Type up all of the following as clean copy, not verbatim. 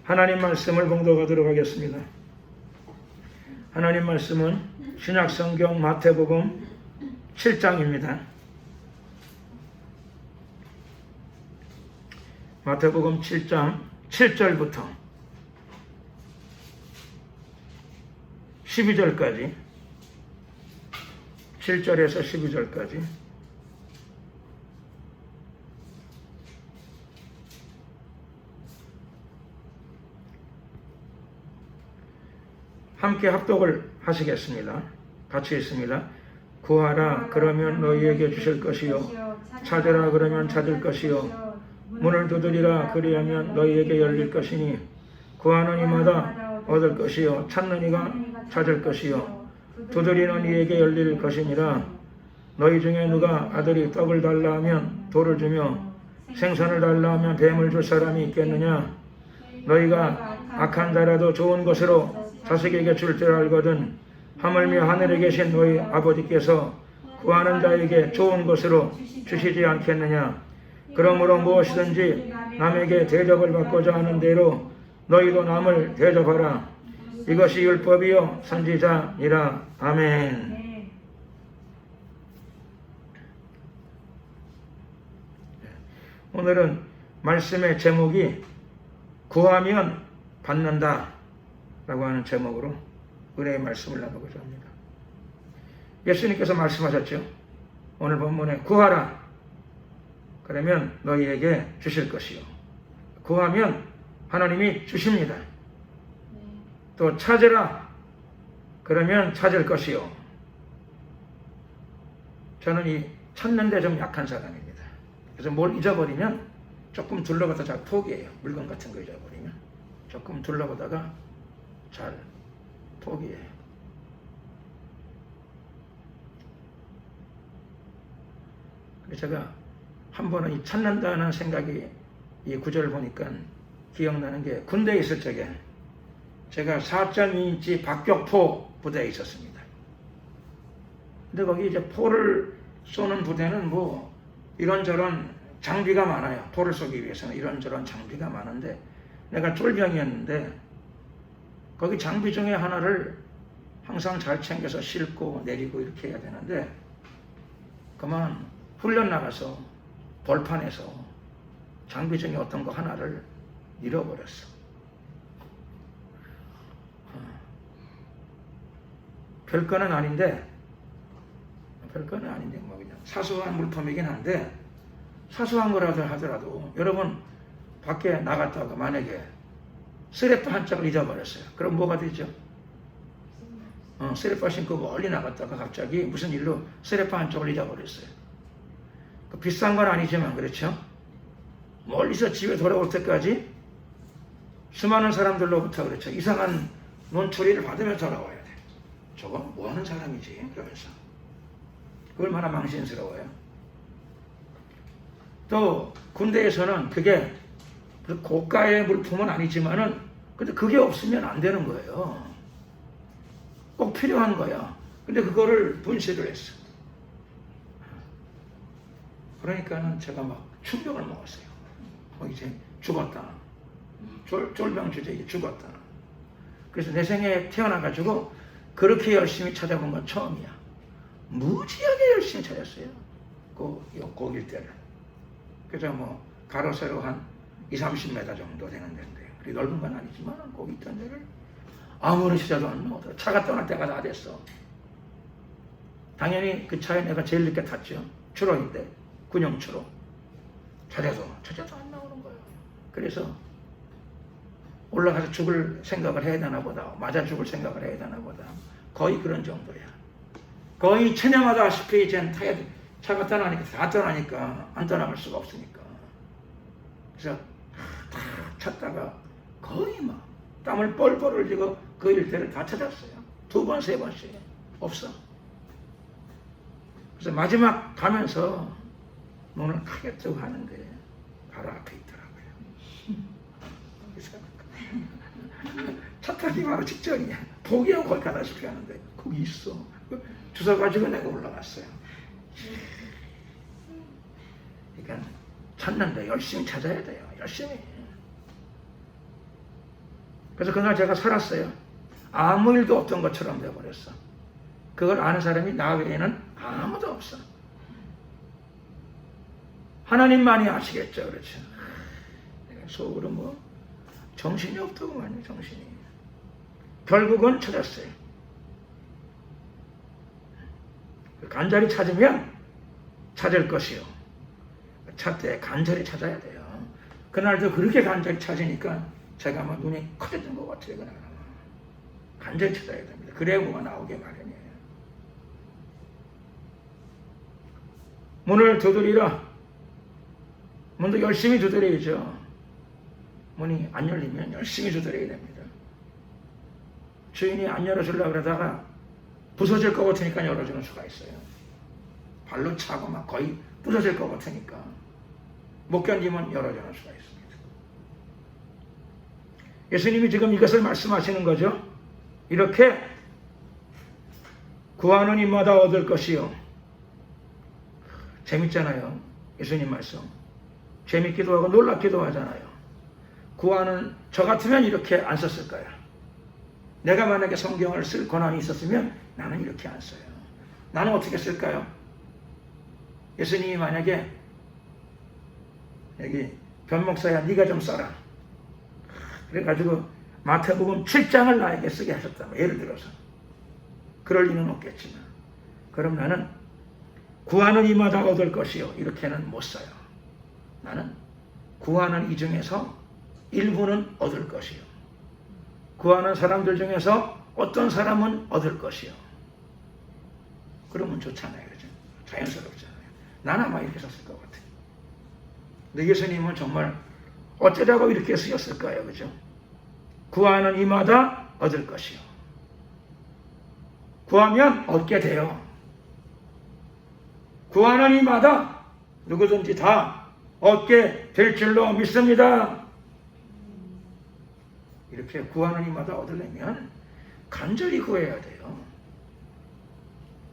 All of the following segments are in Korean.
하나님 말씀을 봉독하도록 하겠습니다. 하나님 말씀은 신약성경 마태복음 7장입니다. 마태복음 7장 7절부터 12절까지 7절에서 12절까지 함께 합독을 하시겠습니다. 같이 있습니다. 구하라 그러면 너희에게 주실 것이요 찾으라 그러면 찾을 것이요 문을 두드리라 그리하면 너희에게 열릴 것이니 구하는 이마다 얻을 것이요 찾는 이가 찾을 것이요 두드리는 이에게 열릴 것이니라. 너희 중에 누가 아들이 떡을 달라 하면 돌을 주며 생선을 달라 하면 뱀을 줄 사람이 있겠느냐. 너희가 악한 자라도 좋은 것으로 자식에게 줄 줄 알거든 하물며 하늘에 계신 너희 아버지께서 구하는 자에게 좋은 것으로 주시지 않겠느냐. 그러므로 무엇이든지 남에게 대접을 받고자 하는 대로 너희도 남을 대접하라. 이것이 율법이요 선지자니라. 아멘. 오늘은 말씀의 제목이 구하면 받는다 라고 하는 제목으로 은혜의 말씀을 나누고자 합니다. 예수님께서 말씀하셨죠. 오늘 본문에 구하라 그러면 너희에게 주실 것이요. 구하면 하나님이 주십니다. 또 찾으라 그러면 찾을 것이요. 저는 이 찾는데 좀 약한 사람입니다. 그래서 뭘 잊어버리면 조금 둘러보다 잘 포기해요. 물건 같은 거 잊어버리면 조금 둘러보다가 잘 포기해요. 그래서 제가 한 번은 이 찾는다는 생각이 이 구절을 보니까 기억나는 게 군대에 있을 적에 제가 4.2인치 박격포 부대에 있었습니다. 근데 거기 이제 포를 쏘는 부대는 뭐 이런저런 장비가 많아요. 포를 쏘기 위해서는 이런저런 장비가 많은데 내가 쫄병이었는데 거기 장비 중에 하나를 항상 잘 챙겨서 싣고 내리고 이렇게 해야 되는데 그만 훈련 나가서 벌판에서 장비 중에 어떤 거 하나를 잃어버렸어. 별거는 아닌데 뭐 그냥 사소한 물품이긴 한데 사소한 거라도 하더라도 여러분 밖에 나갔다가 만약에 쓰레빠 한 짝을 잊어버렸어요. 그럼 뭐가 되죠? 쓰레빠 신고 멀리 나갔다가 갑자기 무슨 일로 쓰레빠 한 짝을 잊어버렸어요. 그 비싼 건 아니지만 그렇죠? 멀리서 집에 돌아올 때까지 수많은 사람들로부터 그렇죠. 이상한 논초리를 받으며 돌아와야 돼. 저거 뭐 하는 사람이지? 그러면서. 그 얼마나 망신스러워요. 또 군대에서는 그게 고가의 물품은 아니지만은 근데 그게 없으면 안 되는 거예요. 꼭 필요한 거야. 근데 그거를 분실을 했어. 그러니까는 제가 막 충격을 먹었어요. 이제 죽었다. 쫄병 주제에 죽었다. 그래서 내 생에 태어나가지고 그렇게 열심히 찾아본 건 처음이야. 무지하게 열심히 찾았어요. 그 일대를. 그래서 뭐 가로 세로 한 20-30m 정도 되는 데인데 그리 넓은 건 아니지만 거기 있던 데를 아무리 찾아도 안 나오더라. 차가 떠날 때가 다 됐어. 당연히 그 차에 내가 제일 늦게 탔죠. 추록인데 군용 추록. 찾아도 안 나오는 거예요. 그래서 올라가서 죽을 생각을 해야 되나 보다. 맞아 죽을 생각을 해야 되나 보다. 거의 그런 정도야. 거의 체념하다시피 이제 차가 떠나니까 다 떠나니까 안 떠나갈 수가 없으니까. 그래서 다 찾다가 거의 막 땀을 뻘뻘 흘리고 그 일대를 다 찾았어요. 2번, 3번씩 없어. 그래서 마지막 가면서 눈을 크게 뜨고 하는데 바로 앞에 있더라고요. 그래서 차 타기 바로 직전이야. 포기하고 거기 가다시피 하는데 거기 있어. 주워 가지고 내가 올라갔어요. 그러니까 찾는데 열심히 찾아야 돼요. 열심히. 그래서 그날 제가 살았어요. 아무 일도 없던 것처럼 되어버렸어. 그걸 아는 사람이 나 외에는 아무도 없어. 하나님만이 아시겠죠. 그렇죠. 속으로 뭐 정신이 없더구만요. 정신이. 결국은 찾았어요. 간절히 찾으면 찾을 것이요. 찾되 간절히 찾아야 돼요. 그날도 그렇게 간절히 찾으니까 제가 막 눈이 커졌던 것 같아요. 그날 간절히 찾아야 됩니다. 그래야 뭐가 나오게 마련이에요. 문을 두드리라. 문도 열심히 두드려야죠. 문이 안 열리면 열심히 두드려야 됩니다. 주인이 안 열어주려고 그러다가 부서질 것 같으니까 열어주는 수가 있어요. 발로 차고 막 거의 부서질 것 같으니까 못 견디면 열어주는 수가 있습니다. 예수님이 지금 이것을 말씀하시는 거죠. 이렇게 구하는 이마다 얻을 것이요. 재밌잖아요. 예수님 말씀. 재밌기도 하고 놀랍기도 하잖아요. 구하는 저 같으면 이렇게 안 썼을 거야. 내가 만약에 성경을 쓸 권한이 있었으면 나는 이렇게 안 써요. 나는 어떻게 쓸까요? 예수님이 만약에 여기 변목사야 네가 좀 써라. 그래가지고 마태복음 7장을 나에게 쓰게 하셨다. 예를 들어서. 그럴 리는 없겠지만. 그럼 나는 구하는 이마다 얻을 것이요. 이렇게는 못 써요. 나는 구하는 이 중에서 일부는 얻을 것이요. 구하는 사람들 중에서 어떤 사람은 얻을 것이요. 그러면 좋잖아요. 그죠? 자연스럽잖아요. 난 아마 이렇게 썼을 것 같아요. 근데 예수님은 정말 어쩌자고 이렇게 쓰였을까요? 그죠? 구하는 이마다 얻을 것이요. 구하면 얻게 돼요. 구하는 이마다 누구든지 다 얻게 될 줄로 믿습니다. 이렇게 구하는 이마다 얻으려면 간절히 구해야 돼요.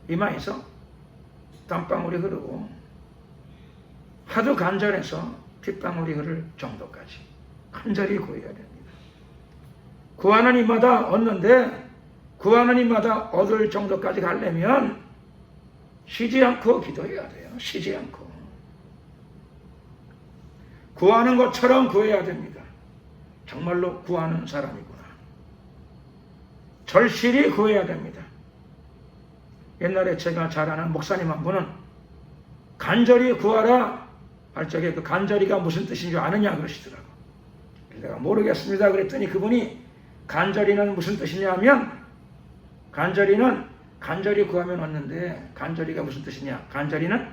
이마에서 땀방울이 흐르고 하도 간절해서 핏방울이 흐를 정도까지 간절히 구해야 됩니다. 구하는 이마다 얻는데 구하는 이마다 얻을 정도까지 가려면 쉬지 않고 기도해야 돼요. 쉬지 않고. 구하는 것처럼 구해야 됩니다. 정말로 구하는 사람이구나. 절실히 구해야 됩니다. 옛날에 제가 잘 아는 목사님 한 분은 간절히 구하라 할 적에 그 간절히가 무슨 뜻인 줄 아느냐 그러시더라고. 내가 모르겠습니다 그랬더니 그분이 간절히는 무슨 뜻이냐 하면 간절히는 간절히 구하면 얻는데 간절히가 무슨 뜻이냐. 간절히는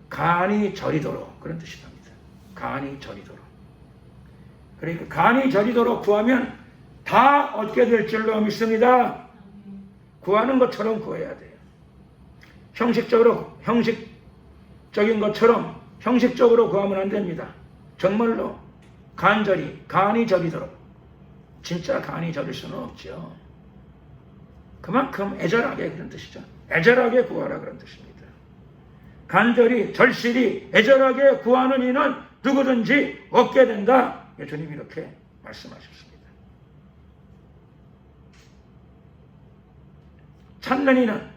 간이 저리도록 그런 뜻이랍니다. 간이 저리도록. 그러니까 간이 저리도록 구하면 다 얻게 될 줄로 믿습니다. 구하는 것처럼 구해야 돼요. 형식적인 것처럼 형식적으로 구하면 안 됩니다. 정말로 간절히 간이 저리도록. 진짜 간이 저릴 수는 없죠. 그만큼 애절하게 그런 뜻이죠. 애절하게 구하라 그런 뜻입니다. 간절히 절실히 애절하게 구하는 이는 누구든지 얻게 된다. 주님이 이렇게 말씀하셨습니다. 찾는 이는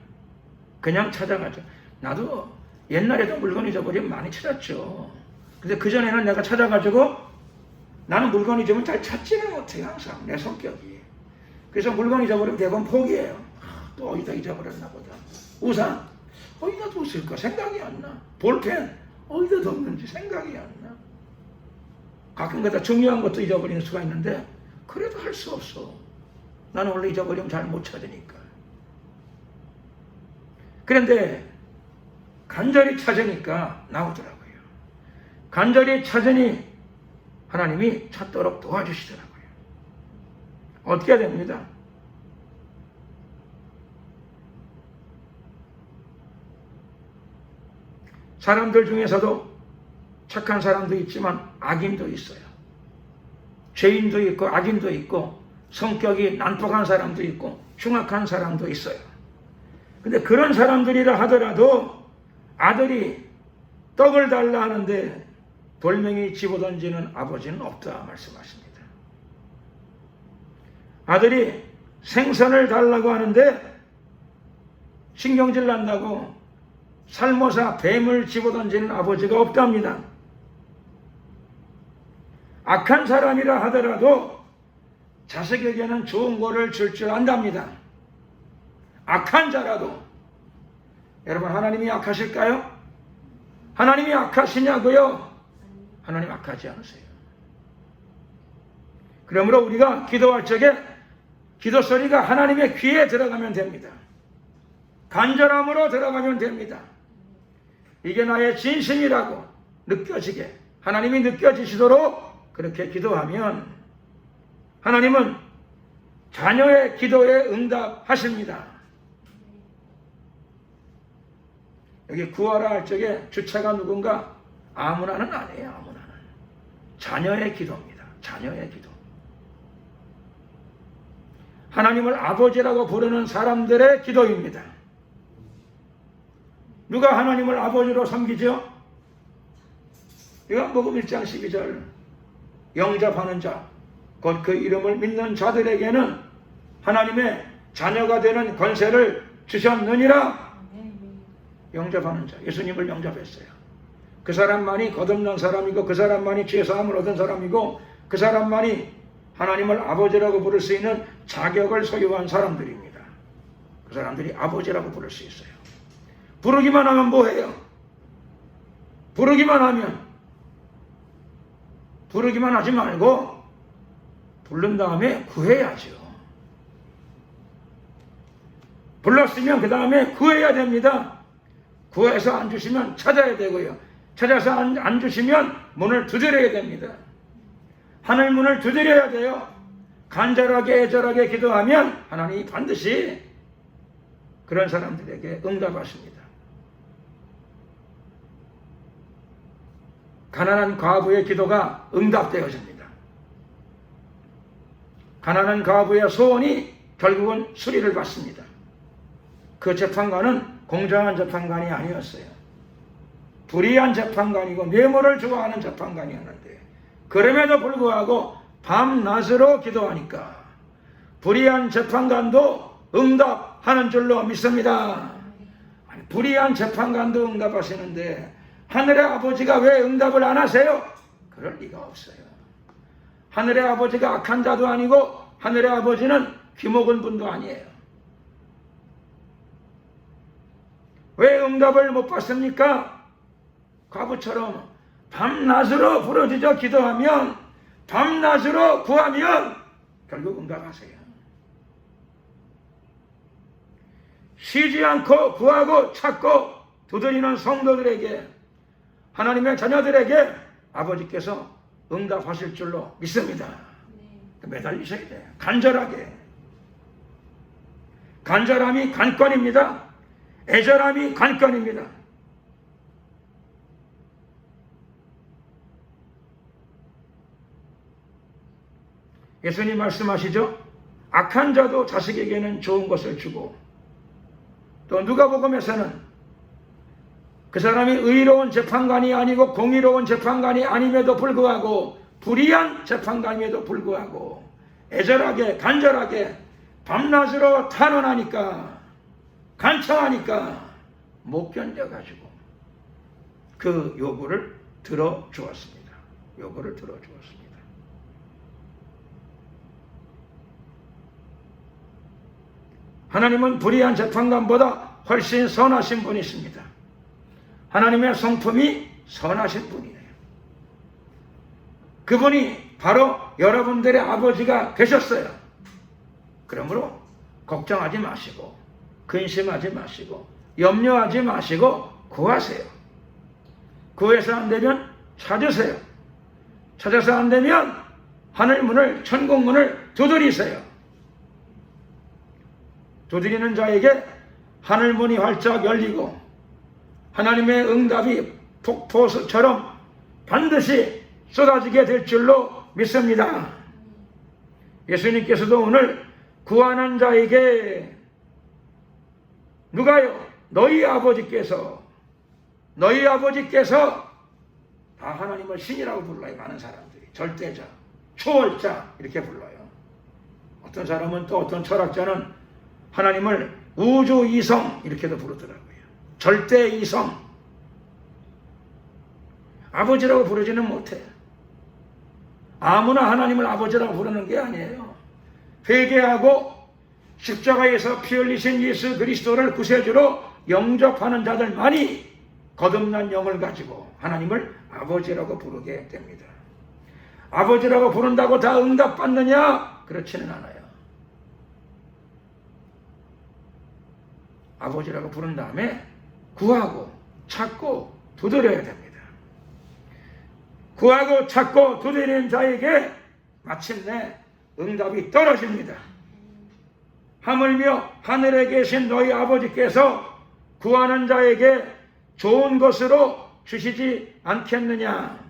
그냥 찾아가죠. 나도 옛날에도 물건 잊어버리면 많이 찾았죠. 근데 그전에는 내가 찾아가지고 나는 물건 잊으면 잘 찾지는 못해요. 항상 내 성격이. 그래서 물건 잊어버리면 대부분 포기해요. 또 어디다 잊어버렸나 보다. 우산 어디다 뒀을까 생각이 안 나. 볼펜 어디다 뒀는지 생각이 안 나. 가끔가다 중요한 것도 잊어버리는 수가 있는데 그래도 할 수 없어. 나는 원래 잊어버리면 잘 못 찾으니까. 그런데 간절히 찾으니까 나오더라고요. 간절히 찾으니 하나님이 찾도록 도와주시더라고요. 어떻게 됩니다? 사람들 중에서도 착한 사람도 있지만 악인도 있어요. 죄인도 있고 악인도 있고 성격이 난폭한 사람도 있고 흉악한 사람도 있어요. 근데 그런 사람들이라 하더라도 아들이 떡을 달라 하는데 돌멩이 집어던지는 아버지는 없다 말씀하십니다. 아들이 생선을 달라고 하는데 신경질 난다고 살모사 뱀을 집어던지는 아버지가 없답니다. 악한 사람이라 하더라도 자식에게는 좋은 거를 줄 줄 안답니다. 악한 자라도. 여러분, 하나님이 악하실까요? 하나님이 악하시냐고요? 하나님 악하지 않으세요. 그러므로 우리가 기도할 적에 기도 소리가 하나님의 귀에 들어가면 됩니다. 간절함으로 들어가면 됩니다. 이게 나의 진심이라고 느껴지게, 하나님이 느껴지시도록 그렇게 기도하면 하나님은 자녀의 기도에 응답하십니다. 여기 구하라 할 적에 주체가 누군가? 아무나는 아니에요. 아무나는. 자녀의 기도입니다. 자녀의 기도. 하나님을 아버지라고 부르는 사람들의 기도입니다. 누가 하나님을 아버지로 섬기죠? 요한복음 1장 12절 영접하는 자, 곧 그 이름을 믿는 자들에게는 하나님의 자녀가 되는 권세를 주셨느니라. 영접하는 자, 예수님을 영접했어요. 그 사람만이 거듭난 사람이고, 그 사람만이 죄사함을 얻은 사람이고, 그 사람만이 하나님을 아버지라고 부를 수 있는 자격을 소유한 사람들입니다. 그 사람들이 아버지라고 부를 수 있어요. 부르기만 하면 뭐해요? 부르기만 하지 말고 부른 다음에 구해야죠. 불렀으면 그 다음에 구해야 됩니다. 구해서 안 주시면 찾아야 되고요. 찾아서 안 주시면 문을 두드려야 됩니다. 하늘 문을 두드려야 돼요. 간절하게 애절하게 기도하면 하나님이 반드시 그런 사람들에게 응답하십니다. 가난한 과부의 기도가 응답되어집니다. 가난한 과부의 소원이 결국은 수리를 받습니다. 그 재판관은 공정한 재판관이 아니었어요. 불의한 재판관이고 뇌물을 좋아하는 재판관이었는데, 그럼에도 불구하고 밤낮으로 기도하니까 불의한 재판관도 응답하는 줄로 믿습니다. 불의한 재판관도 응답하시는데 하늘의 아버지가 왜 응답을 안 하세요? 그럴 리가 없어요. 하늘의 아버지가 악한 자도 아니고 하늘의 아버지는 귀먹은 분도 아니에요. 왜 응답을 못 받습니까? 과부처럼 밤낮으로 부르짖어 기도하면, 밤낮으로 구하면 결국 응답하세요. 쉬지 않고 구하고 찾고 두드리는 성도들에게, 하나님의 자녀들에게 아버지께서 응답하실 줄로 믿습니다. 매달리셔야 돼요. 간절하게. 간절함이 관건입니다. 애절함이 관건입니다. 예수님 말씀하시죠? 악한 자도 자식에게는 좋은 것을 주고, 또 누가복음에서는 그 사람이 의로운 재판관이 아니고 공의로운 재판관이 아님에도 불구하고, 불의한 재판관임에도 불구하고 애절하게 간절하게 밤낮으로 탄원하니까, 간청하니까 못 견뎌가지고 그 요구를 들어주었습니다. 요구를 들어주었습니다. 하나님은 불의한 재판관보다 훨씬 선하신 분이십니다. 하나님의 성품이 선하신 분이에요. 그분이 바로 여러분들의 아버지가 되셨어요. 그러므로 걱정하지 마시고, 근심하지 마시고, 염려하지 마시고 구하세요. 구해서 안 되면 찾으세요. 찾아서 안 되면 하늘 문을, 천국 문을 두드리세요. 두드리는 자에게 하늘 문이 활짝 열리고 하나님의 응답이 폭포처럼 반드시 쏟아지게 될 줄로 믿습니다. 예수님께서도 오늘 구하는 자에게, 누가요? 너희 아버지께서 다 하나님을 신이라고 불러요. 많은 사람들이 절대자, 초월자 이렇게 불러요. 어떤 사람은 또 어떤 철학자는 하나님을 우주 이성 이렇게도 부르더라고요. 절대 이성. 아버지라고 부르지는 못해요. 아무나 하나님을 아버지라고 부르는 게 아니에요. 회개하고 십자가에서 피 흘리신 예수 그리스도를 구세주로 영접하는 자들만이 거듭난 영을 가지고 하나님을 아버지라고 부르게 됩니다. 아버지라고 부른다고 다 응답받느냐? 그렇지는 않아요. 아버지라고 부른 다음에 구하고 찾고 두드려야 됩니다. 구하고 찾고 두드리는 자에게 마침내 응답이 떨어집니다. 하물며 하늘에 계신 너희 아버지께서 구하는 자에게 좋은 것으로 주시지 않겠느냐.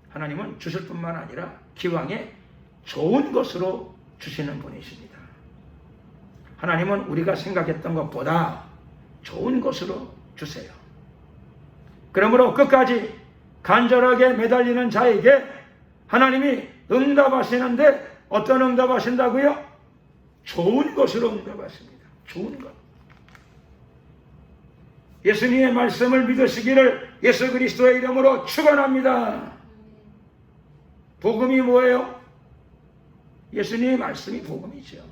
하나님은 주실 뿐만 아니라 기왕에 좋은 것으로 주시는 분이십니다. 하나님은 우리가 생각했던 것보다 좋은 것으로 주세요. 그러므로 끝까지 간절하게 매달리는 자에게 하나님이 응답하시는데 어떤 응답하신다고요? 좋은 것으로 응답하십니다. 좋은 것. 예수님의 말씀을 믿으시기를 예수 그리스도의 이름으로 축원합니다. 복음이 뭐예요? 예수님의 말씀이 복음이죠.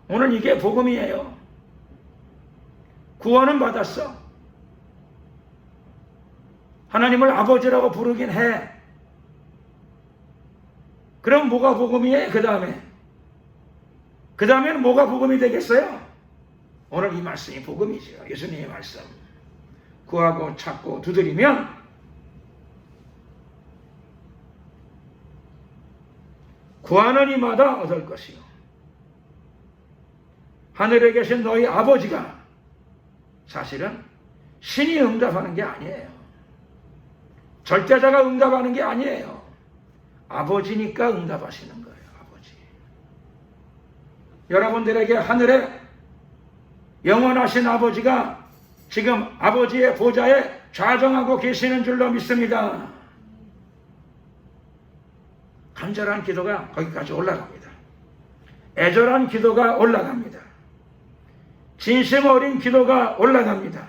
오늘 이게 복음이에요. 구원은 받았어. 하나님을 아버지라고 부르긴 해. 그럼 뭐가 복음이에요? 그 다음에는 뭐가 복음이 되겠어요? 오늘 이 말씀이 복음이죠. 예수님의 말씀. 구하고 찾고 두드리면 구하는 이마다 얻을 것이요. 하늘에 계신 너희 아버지가 사실은 신이 응답하는 게 아니에요. 절대자가 응답하는 게 아니에요. 아버지니까 응답하시는 거예요. 아버지. 여러분들에게 하늘에 영원하신 아버지가 지금 아버지의 보좌에 좌정하고 계시는 줄로 믿습니다. 간절한 기도가 거기까지 올라갑니다. 애절한 기도가 올라갑니다. 진심 어린 기도가 올라갑니다.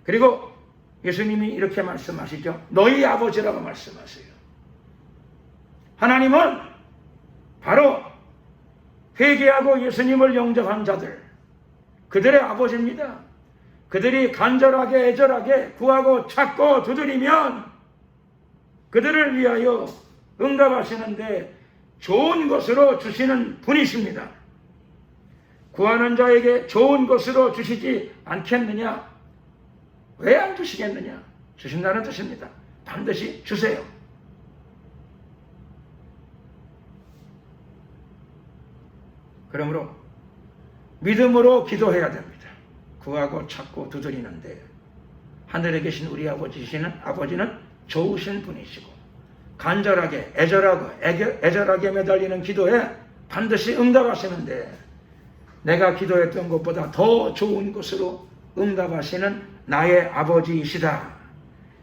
그리고 예수님이 이렇게 말씀하시죠. 너희 아버지라고 말씀하세요. 하나님은 바로 회개하고 예수님을 영접한 자들, 그들의 아버지입니다. 그들이 간절하게 애절하게 구하고 찾고 두드리면 그들을 위하여 응답하시는데 좋은 것으로 주시는 분이십니다. 구하는 자에게 좋은 것으로 주시지 않겠느냐? 왜 안 주시겠느냐? 주신다는 뜻입니다. 반드시 주세요. 그러므로 믿음으로 기도해야 됩니다. 구하고 찾고 두드리는데 하늘에 계신 우리 아버지는 좋으신 분이시고 간절하게 애절하게 매달리는 기도에 반드시 응답하시는데 내가 기도했던 것보다 더 좋은 것으로 응답하시는 나의 아버지이시다.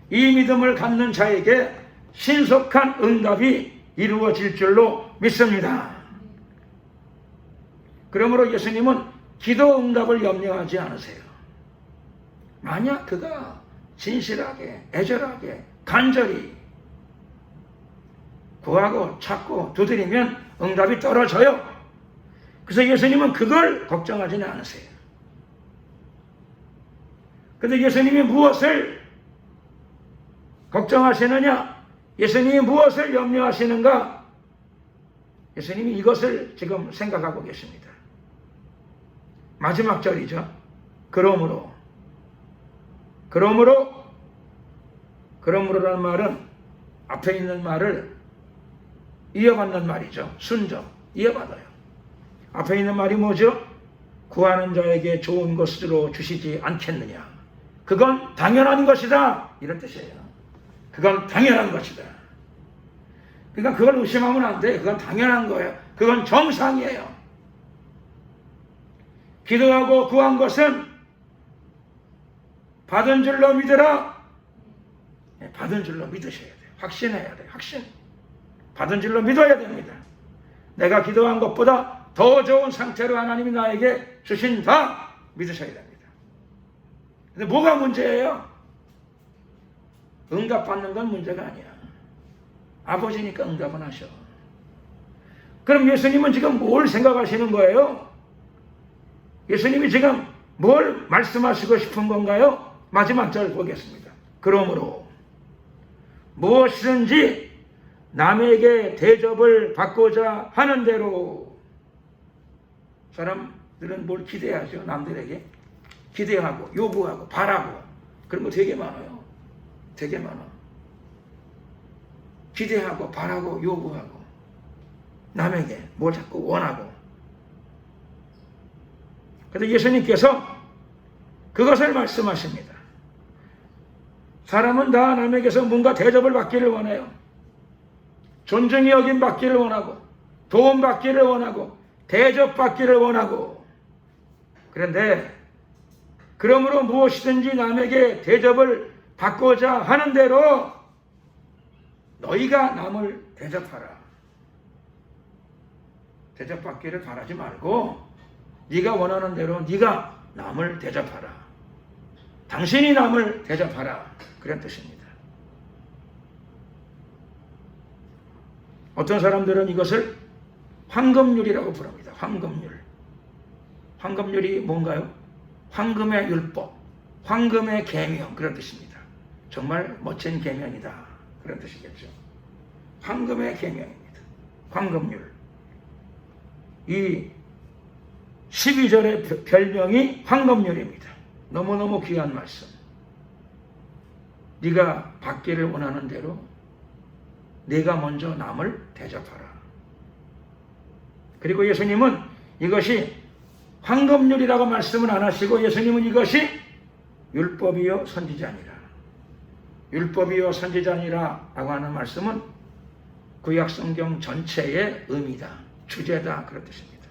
이 믿음을 갖는 자에게 신속한 응답이 이루어질 줄로 믿습니다. 그러므로 예수님은 기도 응답을 염려하지 않으세요. 만약 그가 진실하게 애절하게 간절히 구하고 찾고 두드리면 응답이 떨어져요. 그래서 예수님은 그걸 걱정하지는 않으세요. 그런데 예수님이 무엇을 걱정하시느냐? 예수님이 무엇을 염려하시는가? 예수님이 이것을 지금 생각하고 계십니다. 마지막 절이죠. 그러므로라는 말은 앞에 있는 말을 이어받는 말이죠. 순정, 이어받아요. 앞에 있는 말이 뭐죠? 구하는 자에게 좋은 것으로 주시지 않겠느냐. 그건 당연한 것이다. 이런 뜻이에요. 그건 당연한 것이다. 그러니까 그걸 의심하면 안 돼. 그건 당연한 거예요. 그건 정상이에요. 기도하고 구한 것은 받은 줄로 믿으라. 받은 줄로 믿으셔야 돼요. 확신해야 돼요. 확신. 받은 줄로 믿어야 됩니다. 내가 기도한 것보다 더 좋은 상태로 하나님이 나에게 주신다 믿으셔야 됩니다. 근데 뭐가 문제예요? 응답받는 건 문제가 아니야. 아버지니까 응답은 하셔. 그럼 예수님은 지금 뭘 생각하시는 거예요? 예수님이 지금 뭘 말씀하시고 싶은 건가요? 마지막 절 보겠습니다. 그러므로 무엇이든지 남에게 대접을 받고자 하는 대로, 사람들은 뭘 기대하죠? 남들에게 기대하고 요구하고 바라고 그런 거 되게 많아요. 되게 많아. 기대하고 바라고 요구하고 남에게 뭘 자꾸 원하고. 그런데 예수님께서 그것을 말씀하십니다. 사람은 다 남에게서 뭔가 대접을 받기를 원해요. 존중이 여김 받기를 원하고 도움 받기를 원하고 대접받기를 원하고. 그런데 그러므로 무엇이든지 남에게 대접을 받고자 하는 대로 너희가 남을 대접하라. 대접받기를 바라지 말고 네가 원하는 대로 네가 남을 대접하라. 당신이 남을 대접하라. 그런 뜻입니다. 어떤 사람들은 이것을 황금률이라고 부릅니다. 황금률. 황금률이 뭔가요? 황금의 율법, 황금의 계명, 그런 뜻입니다. 정말 멋진 계명이다, 그런 뜻이겠죠. 황금의 계명입니다. 황금률. 이 12절의 별명이 황금률입니다. 너무너무 귀한 말씀. 네가 받기를 원하는 대로 네가 먼저 남을 대접하라. 그리고 예수님은 이것이 황금률이라고 말씀은 안 하시고 예수님은 이것이 율법이요 선지자니라. 율법이요 선지자니라 라고 하는 말씀은 구약성경 전체의 의미다, 주제다, 그런 뜻입니다.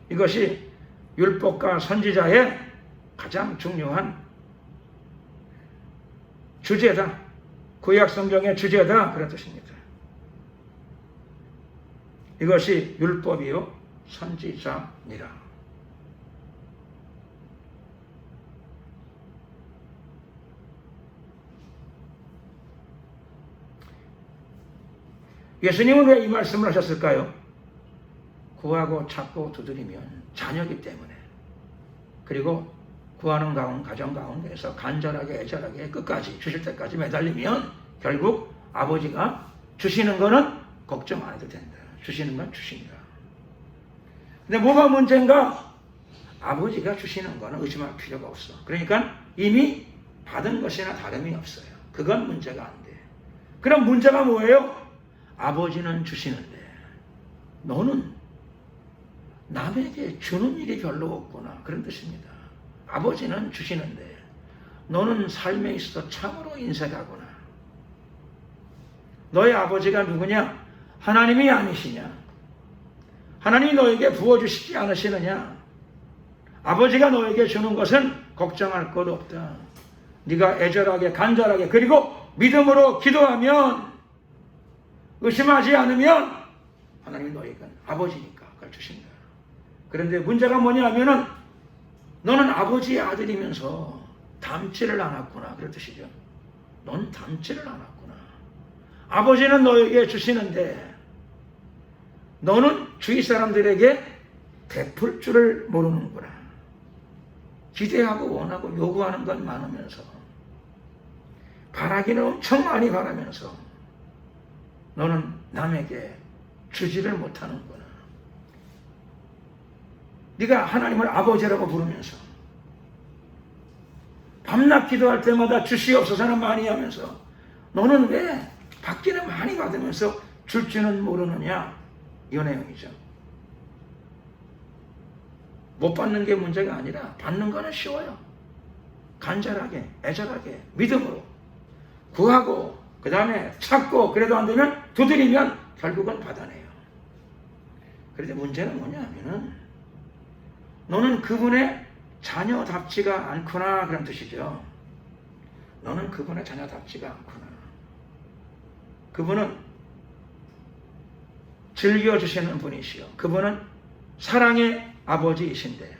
이것이 율법과 선지자의 가장 중요한 주제다, 구약성경의 주제다, 그런 뜻입니다. 이것이 율법이요 선지자니라. 예수님은 왜 이 말씀을 하셨을까요? 구하고 찾고 두드리면 자녀이기 때문에, 그리고 구하는 가정 가운데에서 간절하게 애절하게 끝까지 주실 때까지 매달리면 결국 아버지가 주시는 거는 걱정 안 해도 된다. 주시는 건 주신다. 근데 뭐가 문제인가? 아버지가 주시는 거는 의심할 필요가 없어. 그러니까 이미 받은 것이나 다름이 없어요. 그건 문제가 안 돼. 그럼 문제가 뭐예요? 아버지는 주시는데 너는 남에게 주는 일이 별로 없구나, 그런 뜻입니다. 아버지는 주시는데 너는 삶에 있어서 참으로 인색하구나. 너의 아버지가 누구냐? 하나님이 아니시냐? 하나님이 너에게 부어주시지 않으시느냐? 아버지가 너에게 주는 것은 걱정할 것 없다. 네가 애절하게 간절하게 그리고 믿음으로 기도하면, 의심하지 않으면 하나님이 너에게 아버지니까 그걸 주신다. 그런데 문제가 뭐냐면은 너는 아버지의 아들이면서 닮지를 않았구나, 그런 뜻이죠. 넌 닮지를 않았구나. 아버지는 너에게 주시는데 너는 주위 사람들에게 베풀 줄을 모르는구나. 기대하고 원하고 요구하는 건 많으면서, 바라기는 엄청 많이 바라면서 너는 남에게 주지를 못하는구나. 네가 하나님을 아버지라고 부르면서 밤낮 기도할 때마다 주시옵소서는 많이 하면서 너는 왜 받기는 많이 받으면서 줄 줄은 모르느냐, 이 내용이죠. 못 받는 게 문제가 아니라 받는 거는 쉬워요. 간절하게 애절하게 믿음으로 구하고 그 다음에 찾고, 그래도 안 되면 두드리면 결국은 받아내요. 그런데 문제는 뭐냐 하면은 너는 그분의 자녀답지가 않구나, 그런 뜻이죠. 너는 그분의 자녀답지가 않구나. 그분은 즐겨주시는 분이시요. 그분은 사랑의 아버지이신데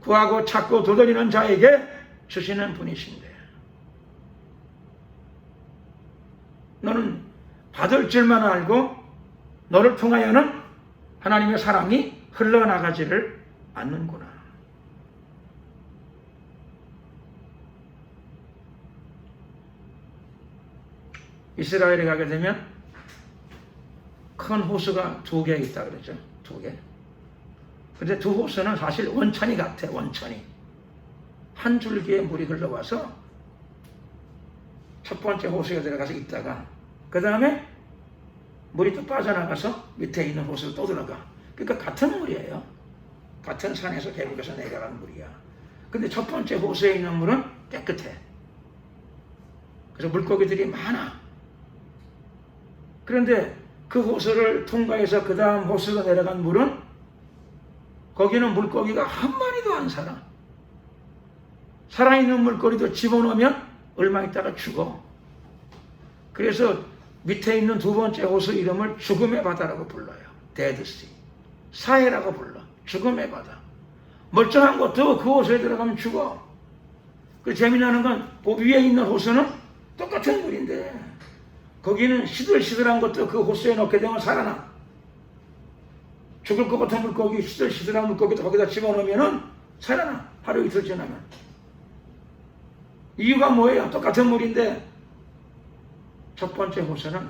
구하고 찾고 두드리는 자에게 주시는 분이신데 너는 받을 줄만 알고 너를 통하여는 하나님의 사랑이 흘러나가지를 않는구나. 이스라엘에 가게 되면 큰 호수가 2개 있다 그러죠. 2개. 근데 두 호수는 사실 원천이 같아. 원천이. 한 줄기의 물이 흘러와서 첫 번째 호수에 들어가서 있다가 그 다음에 물이 또 빠져나가서 밑에 있는 호수로 또 들어가. 그러니까 같은 물이에요. 같은 산에서 계곡에서 내려가는 물이야. 근데 첫 번째 호수에 있는 물은 깨끗해. 그래서 물고기들이 많아. 그런데 그 호수를 통과해서 그 다음 호수로 내려간 물은 거기는 물고기가 한 마리도 안 살아. 살아있는 물고기도 집어넣으면 얼마 있다가 죽어. 그래서 밑에 있는 두 번째 호수 이름을 죽음의 바다라고 불러요. 데드시. 사해라고 불러. 죽음의 바다. 멀쩡한 것도 그 호수에 들어가면 죽어. 그 재미나는 건 그 위에 있는 호수는 똑같은 물인데 거기는 시들시들한 것도 그 호수에 넣게 되면 살아나. 죽을 것 같은 물고기, 시들시들한 물고기도 거기다 집어넣으면 살아나. 하루 이틀 지나면. 이유가 뭐예요? 똑같은 물인데 첫 번째 호수는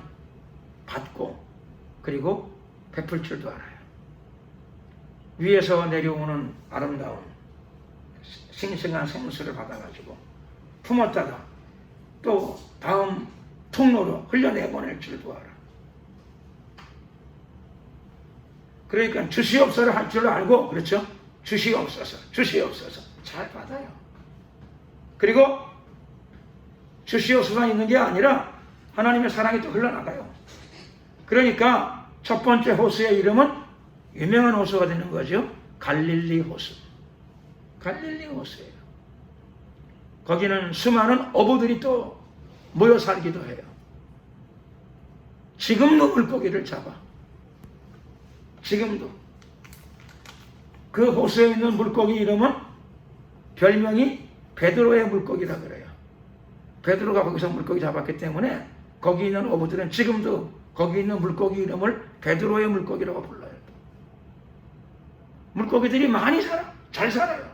받고 그리고 베풀 줄도 알아요. 위에서 내려오는 아름다운 싱싱한 생수를 받아가지고 품었다가 또 다음 통로로 흘려내보낼 줄도 알아. 그러니까 주시옵소서 할 줄 알고, 그렇죠? 주시옵소서, 주시옵소서 잘 받아요. 그리고 주시옵소서 있는 게 아니라 하나님의 사랑이 또 흘러나가요. 그러니까 첫 번째 호수의 이름은 유명한 호수가 되는 거죠. 갈릴리 호수. 갈릴리 호수예요. 거기는 수많은 어부들이 또 모여 살기도 해요. 지금도 물고기를 잡아. 지금도. 그 호수에 있는 물고기 이름은 별명이 베드로의 물고기라 그래요. 베드로가 거기서 물고기 잡았기 때문에 거기 있는 어부들은 지금도 거기 있는 물고기 이름을 베드로의 물고기라고 불러요. 물고기들이 많이 살아. 잘 살아요.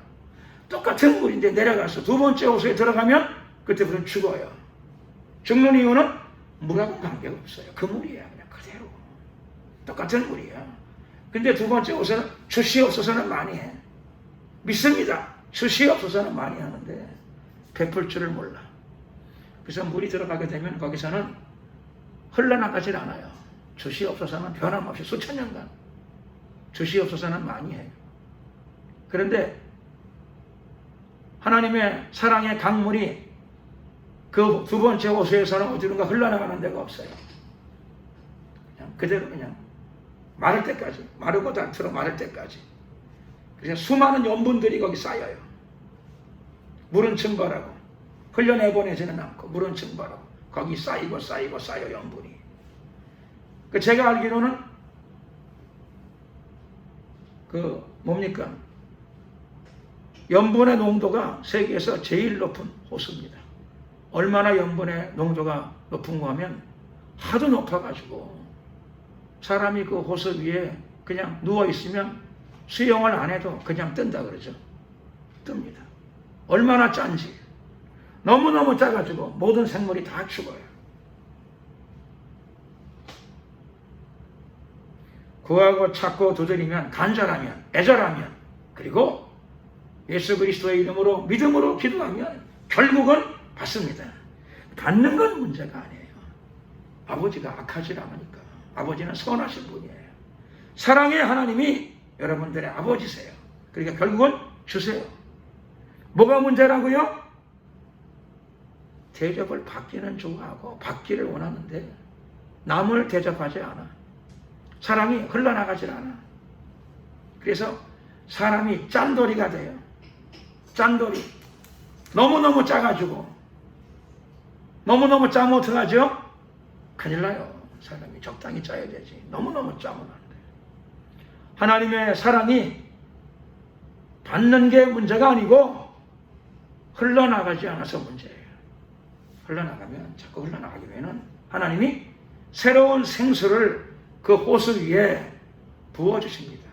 똑같은 물인데 내려가서 두 번째 호수에 들어가면 그때부터 죽어요. 죽는 이유는 물하고 관계가 없어요. 그 물이야. 그냥 그대로. 똑같은 물이야. 근데 두 번째 호수는 주시옵소서는 많이 해. 믿습니다. 주시옵소서는 많이 하는데 베풀 줄을 몰라. 그래서 물이 들어가게 되면 거기서는 흘러나가질 않아요. 주시옵소서는 변함없이 수천 년간 주시옵소서는 많이 해요. 그런데 하나님의 사랑의 강물이 그 두 번째 호수에서는 어디론가 흘러나가는 데가 없어요. 그냥 그대로 그냥 마를 때까지, 마르고 닳도록 마를 때까지. 그래서 수많은 염분들이 거기 쌓여요. 물은 증발하고 흘려내보내지는 않고 물은 증발하고 거기 쌓이고 쌓여 염분이. 그 제가 알기로는 그 뭡니까? 염분의 농도가 세계에서 제일 높은 호수입니다. 얼마나 염분의 농도가 높은가 하면 하도 높아가지고 사람이 그 호수 위에 그냥 누워있으면 수영을 안 해도 그냥 뜬다 그러죠. 뜹니다. 얼마나 짠지. 너무너무 짜가지고 모든 생물이 다 죽어요. 구하고 찾고 두드리면, 간절하면, 애절하면, 그리고 예수 그리스도의 이름으로 믿음으로 기도하면 결국은 받습니다. 받는 건 문제가 아니에요. 아버지가 악하지 않으니까. 아버지는 선하신 분이에요. 사랑의 하나님이 여러분들의 아버지세요. 그러니까 결국은 주세요. 뭐가 문제라고요? 대접을 받기는 좋아하고 받기를 원하는데 남을 대접하지 않아. 사랑이 흘러나가질 않아. 그래서 사람이 짠돌이가 돼요. 짠돌이. 너무너무 짜가지고 너무너무 짜면 어떡하죠? 큰일 나요. 사람이 적당히 짜야 되지. 너무너무 짜면 안 돼. 하나님의 사랑이 받는 게 문제가 아니고 흘러나가지 않아서 문제예요. 흘러나가면, 자꾸 흘러나가게 되면 하나님이 새로운 생수를 그 호수 위에 부어주십니다.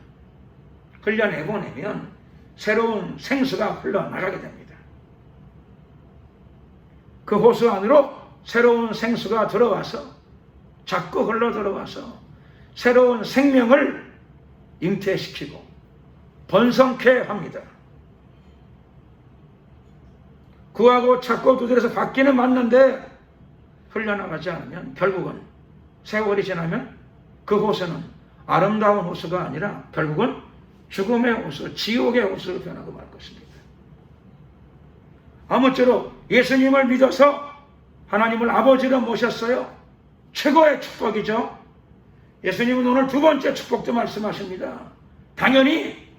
흘려내보내면 새로운 생수가 흘러나가게 됩니다. 그 호수 안으로 새로운 생수가 들어와서, 자꾸 흘러 들어와서 새로운 생명을 잉태시키고 번성케 합니다. 구하고 찾고 두드려서 받기는 맞는데 흘려나가지 않으면 결국은 세월이 지나면 그 호수는 아름다운 호수가 아니라 결국은 죽음의 호수, 지옥의 호수로 변하고 말 것입니다. 아무쪼록 예수님을 믿어서 하나님을 아버지로 모셨어요. 최고의 축복이죠. 예수님은 오늘 두 번째 축복도 말씀하십니다. 당연히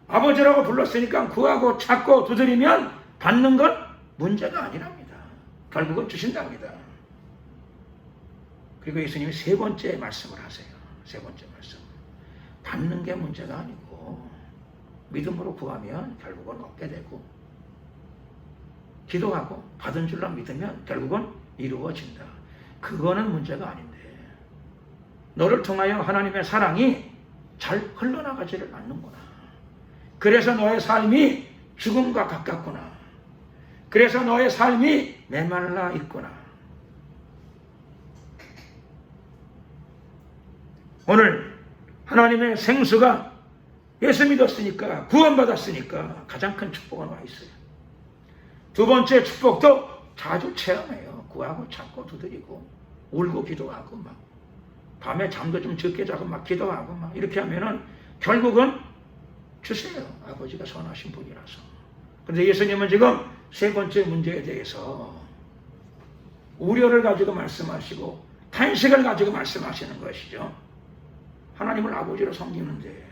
아버지라고 불렀으니까 구하고 찾고 두드리면 받는 건 문제가 아니랍니다. 결국은 주신답니다. 그리고 예수님이 세 번째 말씀을 하세요. 세 번째 말씀. 받는 게 문제가 아니고 믿음으로 구하면 결국은 얻게 되고, 기도하고 받은 줄로 믿으면 결국은 이루어진다. 그거는 문제가 아닌데 너를 통하여 하나님의 사랑이 잘 흘러나가지를 않는구나. 그래서 너의 삶이 죽음과 가깝구나. 그래서 너의 삶이 메말라 있구나. 오늘 하나님의 생수가 예수 믿었으니까, 구원받았으니까 가장 큰 축복은 와 있어요. 두 번째 축복도 자주 체험해요. 구하고 찾고 두드리고 울고 기도하고 막 밤에 잠도 좀 적게 자고 막 기도하고 막 이렇게 하면은 결국은 주세요. 아버지가 선하신 분이라서. 그런데 예수님은 지금 세 번째 문제에 대해서 우려를 가지고 말씀하시고 탄식을 가지고 말씀하시는 것이죠. 하나님을 아버지로 섬기는데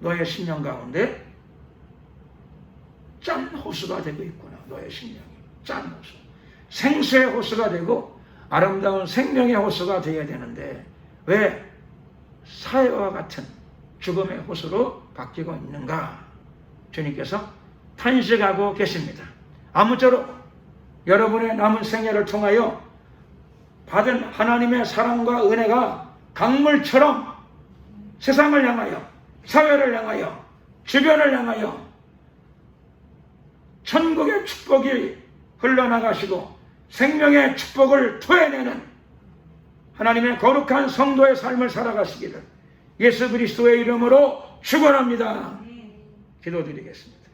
너의 심령 가운데 짠 호수가 되고 있구나. 너의 심령이 짠 호수, 생수의 호수가 되고 아름다운 생명의 호수가 되어야 되는데 왜 사회와 같은 죽음의 호수로 바뀌고 있는가? 주님께서 탄식하고 계십니다. 아무쪼록 여러분의 남은 생애를 통하여 받은 하나님의 사랑과 은혜가 강물처럼 세상을 향하여, 사회를 향하여, 주변을 향하여 천국의 축복이 흘러나가시고 생명의 축복을 토해내는 하나님의 거룩한 성도의 삶을 살아가시기를 예수 그리스도의 이름으로 축원합니다. 기도드리겠습니다.